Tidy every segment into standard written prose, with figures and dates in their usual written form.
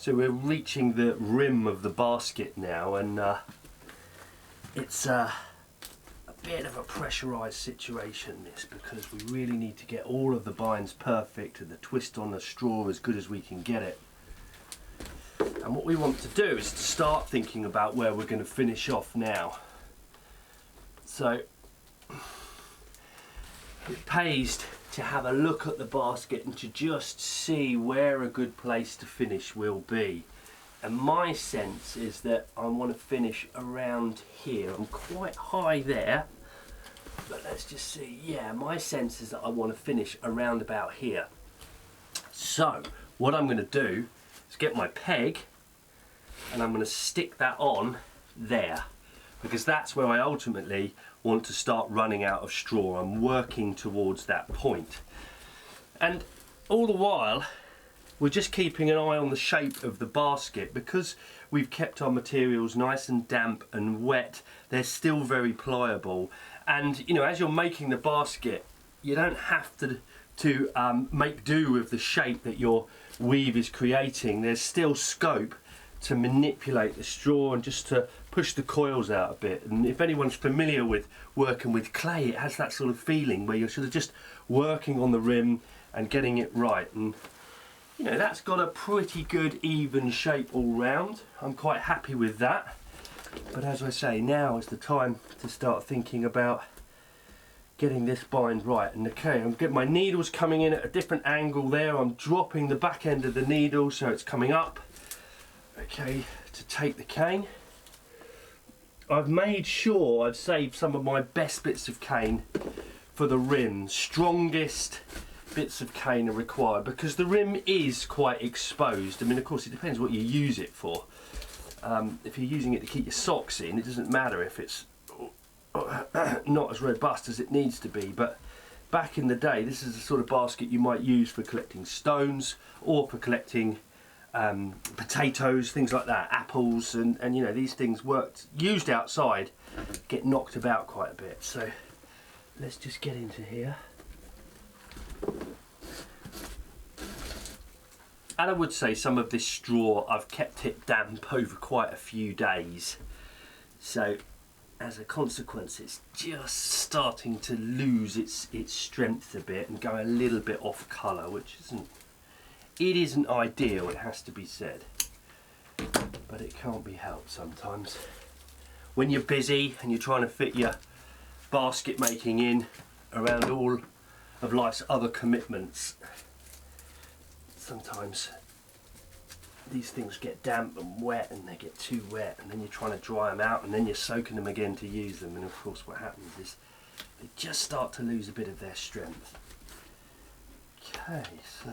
So we're reaching the rim of the basket now, and it's a bit of a pressurized situation this, because we really need to get all of the binds perfect and the twist on the straw as good as we can get it. And what we want to do is to start thinking about where we're going to finish off now. So it pays to have a look at the basket and to just see where a good place to finish will be. And my sense is that I want to finish around here. I'm quite high there, but let's just see. Yeah, my sense is that I want to finish around about here. So what I'm going to do is get my peg and I'm going to stick that on there, because that's where I ultimately want to start running out of straw. I'm working towards that point. And all the while, we're just keeping an eye on the shape of the basket. Because we've kept our materials nice and damp and wet, they're still very pliable. And you know, as you're making the basket, you don't have to make do with the shape that your weave is creating. There's still scope to manipulate the straw and just to push the coils out a bit. And if anyone's familiar with working with clay, it has that sort of feeling where you're sort of just working on the rim and getting it right. And you know, that's got a pretty good even shape all round. I'm quite happy with that. But as I say, now is the time to start thinking about getting this bind right. And okay, I'm getting my needles coming in at a different angle there. I'm dropping the back end of the needle so it's coming up. Okay, to take the cane. I've made sure I've saved some of my best bits of cane for the rim. Strongest bits of cane are required because the rim is quite exposed. I mean, of course, it depends what you use it for. If you're using it to keep your socks in, it doesn't matter if it's not as robust as it needs to be. But back in the day, this is the sort of basket you might use for collecting stones or for collecting potatoes, things like that, apples, and you know, these things worked, used outside, get knocked about quite a bit. So let's just get into here. And I would say some of this straw, I've kept it damp over quite a few days. So as a consequence, it's just starting to lose its strength a bit and go a little bit off colour, which isn't ideal, it has to be said. But it can't be helped sometimes. When you're busy and you're trying to fit your basket making in around all of life's other commitments, sometimes these things get damp and wet and they get too wet, and then you're trying to dry them out and then you're soaking them again to use them, and of course what happens is they just start to lose a bit of their strength. Okay, so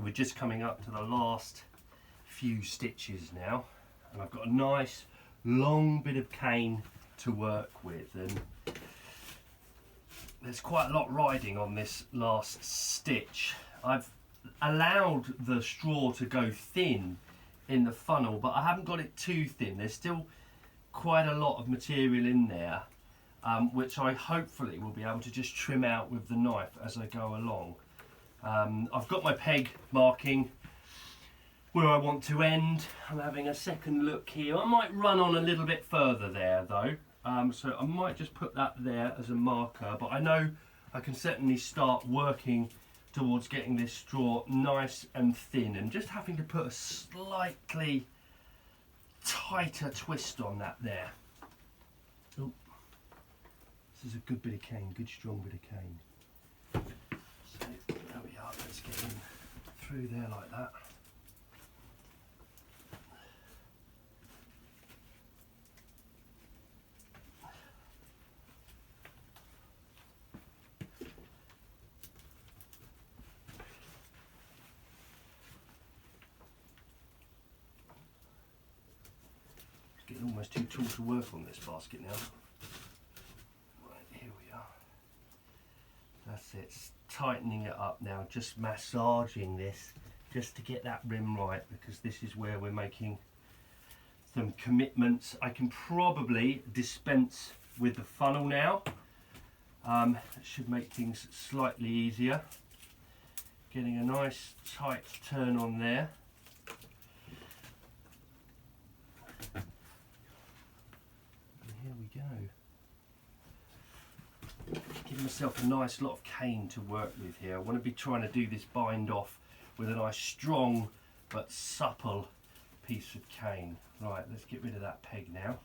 we're just coming up to the last few stitches now, and I've got a nice long bit of cane to work with, and there's quite a lot riding on this last stitch. I've allowed the straw to go thin in the funnel, but I haven't got it too thin. There's still quite a lot of material in there, which I hopefully will be able to just trim out with the knife as I go along. I've got my peg marking where I want to end. I'm having a second look here. I might run on a little bit further there though, so I might just put that there as a marker, but I know I can certainly start working towards getting this straw nice and thin, and just having to put a slightly tighter twist on that there. Oh, this is a good bit of cane, good strong bit of cane. So there we are, let's get in through there like that. It's getting almost too tall to work on this basket now. Right, here we are. That's it, tightening it up now, just massaging this just to get that rim right, because this is where we're making some commitments. I can probably dispense with the funnel now. It should make things slightly easier. getting a nice tight turn on there. And here we go. Give myself a nice lot of cane to work with here. I want to be trying to do this bind off with a nice strong but supple piece of cane. Right, let's get rid of that peg now.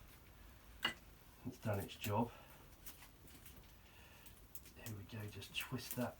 It's done its job. Here we go, just twist that.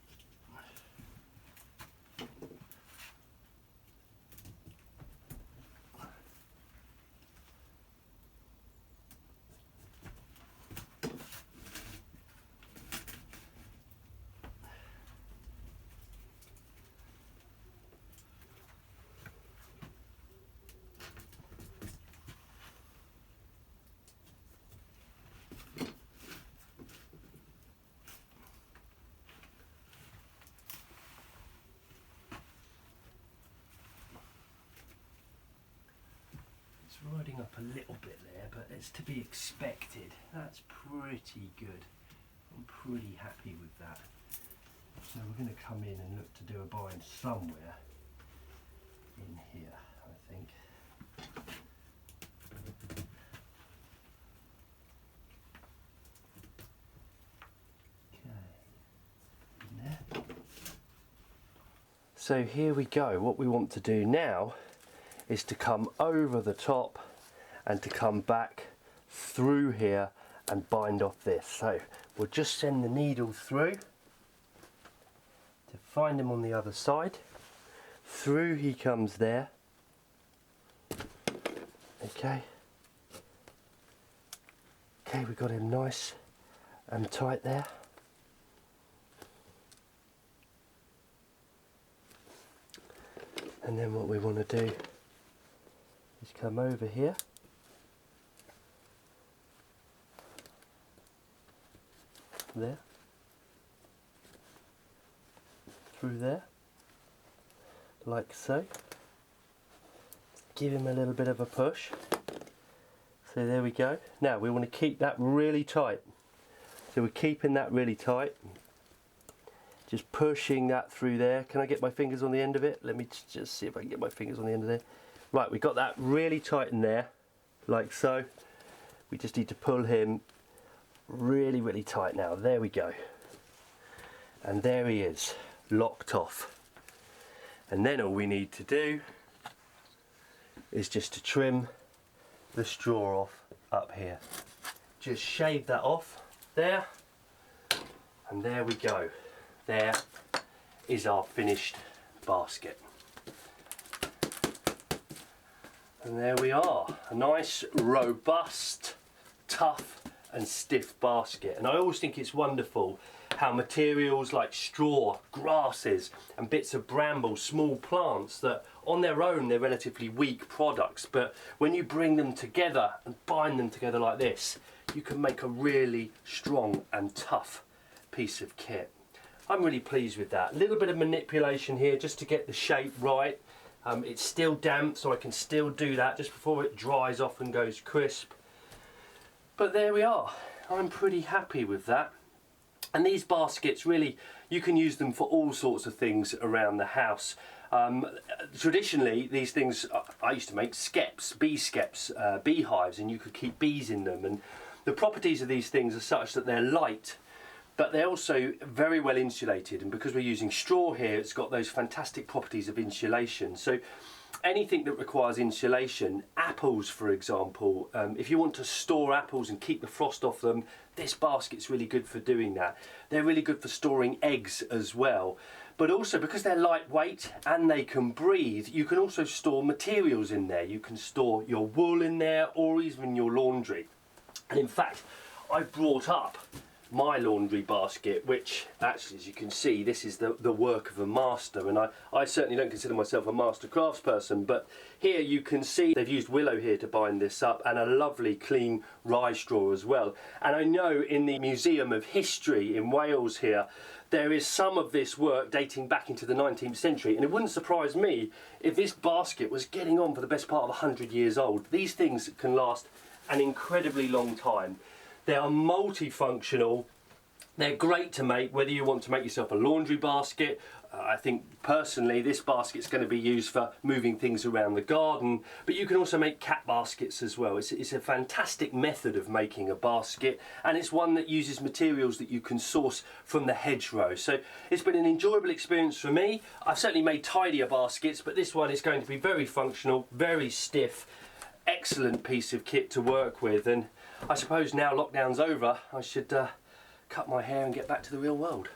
Riding up a little bit there, but it's to be expected. That's pretty good. I'm pretty happy with that. So we're going to come in and look to do a bind somewhere in here, I think. Okay, in there. So here we go. What we want to do now is to come over the top and to come back through here and bind off this. So we'll just send the needle through to find him on the other side. Through he comes there. Okay. Okay, we got him nice and tight there. And then what we want to do is come over here, there, through there, like so. Give him a little bit of a push. So there we go. Now we want to keep that really tight. So we're keeping that really tight. Just pushing that through there. Can I get my fingers on the end of it? Let me just see if I can get my fingers on the end of there. Right, we got that really tight in there, like so. We just need to pull him really, really tight now. There we go. And there he is, locked off. And then all we need to do is just to trim the straw off up here. Just shave that off there, and there we go. There is our finished basket. And there we are, a nice, robust, tough and stiff basket. And I always think it's wonderful how materials like straw, grasses and bits of bramble, small plants that on their own they're relatively weak products, but when you bring them together and bind them together like this, you can make a really strong and tough piece of kit. I'm really pleased with that. A little bit of manipulation here just to get the shape right. It's still damp, so I can still do that just before it dries off and goes crisp. But there we are. I'm pretty happy with that. And these baskets, really, you can use them for all sorts of things around the house. Traditionally, these things, I used to make skeps, bee skeps, beehives, and you could keep bees in them. And the properties of these things are such that they're light, but they're also very well insulated, and because we're using straw here, it's got those fantastic properties of insulation. So anything that requires insulation, apples for example, if you want to store apples and keep the frost off them, this basket's really good for doing that. They're really good for storing eggs as well, but also because they're lightweight and they can breathe, you can also store materials in there. You can store your wool in there or even your laundry. And in fact, I brought up my laundry basket, which actually, as you can see, this is the work of a master, and I certainly don't consider myself a master craftsperson, but here you can see they've used willow here to bind this up, and a lovely clean rye straw as well. And I know in the Museum of History in Wales here, there is some of this work dating back into the 19th century, and it wouldn't surprise me if this basket was getting on for the best part of 100 years old. These things can last an incredibly long time. They are multifunctional, They're great to make, whether you want to make yourself a laundry basket. I think personally this basket's going to be used for moving things around the garden, but you can also make cat baskets as well. It's a fantastic method of making a basket, and it's one that uses materials that you can source from the hedgerow. So it's been an enjoyable experience for me. I've certainly made tidier baskets, but this one is going to be very functional, very stiff, excellent piece of kit to work with. And I suppose now lockdown's over, I should cut my hair and get back to the real world.